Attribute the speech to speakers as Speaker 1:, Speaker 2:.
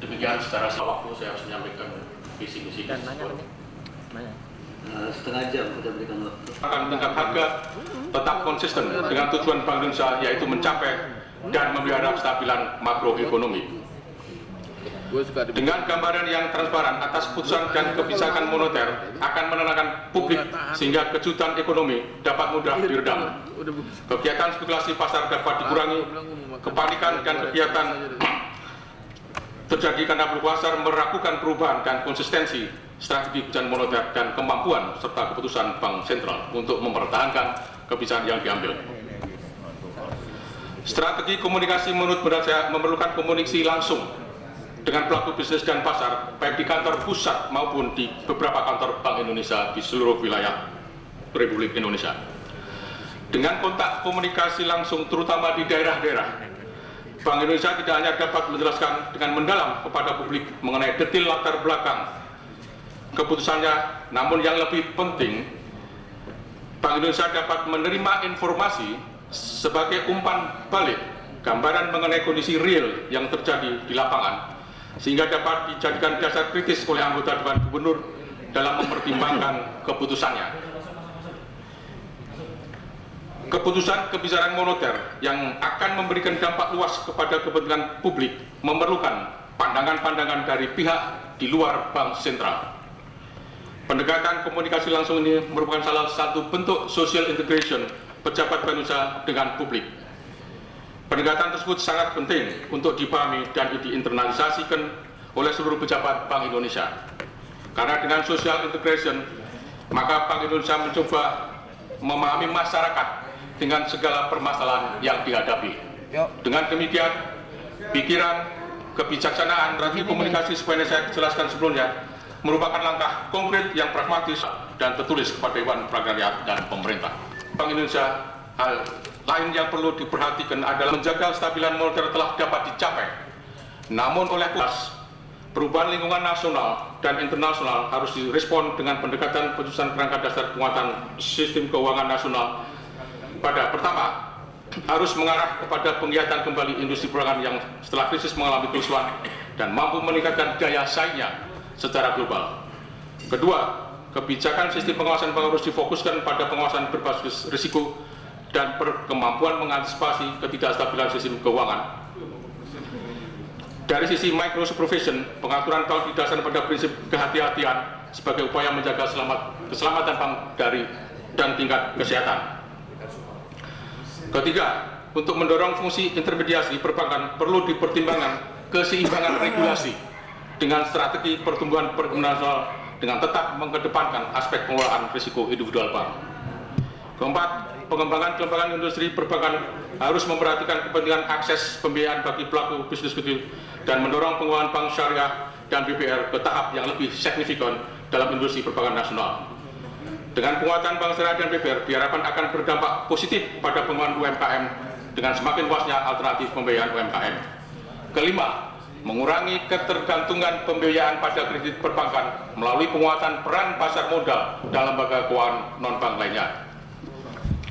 Speaker 1: Demikian secara waktu saya harus menyampaikan visi-misi tersebut.
Speaker 2: Setengah jam kita berikan waktu.
Speaker 1: Akan tingkat harga tetap konsisten dengan tujuan Bank Indonesia, yaitu mencapai dan memelihara kestabilan makroekonomi. Dengan gambaran yang transparan atas putusan dan kebijakan moneter akan menenangkan publik sehingga kejutan ekonomi dapat mudah diredam. Kegiatan spekulasi pasar dapat dikurangi, kepanikan dan kegiatan terjadi karena pasar meragukan perubahan dan konsistensi strategi kebijakan moneter dan kemampuan serta keputusan Bank Sentral untuk mempertahankan kebijakan yang diambil. Strategi komunikasi menurut saya memerlukan komunikasi langsung dengan pelaku bisnis dan pasar, baik di kantor pusat maupun di beberapa kantor Bank Indonesia di seluruh wilayah Republik Indonesia. Dengan kontak komunikasi langsung terutama di daerah-daerah, Bank Indonesia tidak hanya dapat menjelaskan dengan mendalam kepada publik mengenai detail latar belakang keputusannya, namun yang lebih penting, Bank Indonesia dapat menerima informasi sebagai umpan balik gambaran mengenai kondisi real yang terjadi di lapangan, sehingga dapat dijadikan dasar kritis oleh anggota Dewan Gubernur dalam mempertimbangkan keputusannya. Keputusan kebijakan moneter yang akan memberikan dampak luas kepada kepentingan publik memerlukan pandangan-pandangan dari pihak di luar Bank Sentral. Pendekatan komunikasi langsung ini merupakan salah satu bentuk social integration pejabat Bank Indonesia dengan publik. Pendekatan tersebut sangat penting untuk dipahami dan diinternalisasikan oleh seluruh pejabat Bank Indonesia. Karena dengan social integration, maka Bank Indonesia mencoba memahami masyarakat dengan segala permasalahan yang dihadapi. Dengan demikian, pikiran, kebijaksanaan, strategi komunikasi seperti yang saya jelaskan sebelumnya merupakan langkah konkret yang pragmatis dan tertulis kepada Dewan Perwakilan Rakyat dan pemerintah. Bank Indonesia, hal lain yang perlu diperhatikan adalah menjaga kestabilan moneter telah dapat dicapai. Namun oleh perubahan lingkungan nasional dan internasional harus direspon dengan pendekatan penyusunan kerangka dasar penguatan sistem keuangan nasional. Pada pertama, harus mengarah kepada penggiatan kembali industri perbankan yang setelah krisis mengalami kerusuhan dan mampu meningkatkan daya saingnya secara global. Kedua, kebijakan sistem pengawasan bank harus difokuskan pada pengawasan berbasis risiko dan berkemampuan mengantisipasi ketidakstabilan sistem keuangan. Dari sisi micro supervision, pengaturan bank didasarkan pada prinsip kehati-hatian sebagai upaya menjaga keselamatan bank dan tingkat kesehatan. Ketiga, untuk mendorong fungsi intermediasi perbankan perlu dipertimbangkan keseimbangan regulasi dengan strategi pertumbuhan perekonomian nasional dengan tetap mengedepankan aspek pengelolaan risiko individual bank. Keempat, pengembangan kelembagaan industri perbankan harus memperhatikan kepentingan akses pembiayaan bagi pelaku bisnis kecil dan mendorong pengembangan bank syariah dan BBR ke tahap yang lebih signifikan dalam industri perbankan nasional. Dengan penguatan bank syariah dan BBR diharapkan akan berdampak positif pada pengembangan UMKM dengan semakin luasnya alternatif pembiayaan UMKM. Kelima, mengurangi ketergantungan pembiayaan pada kredit perbankan melalui penguatan peran pasar modal dalam lembaga keuangan non-bank lainnya.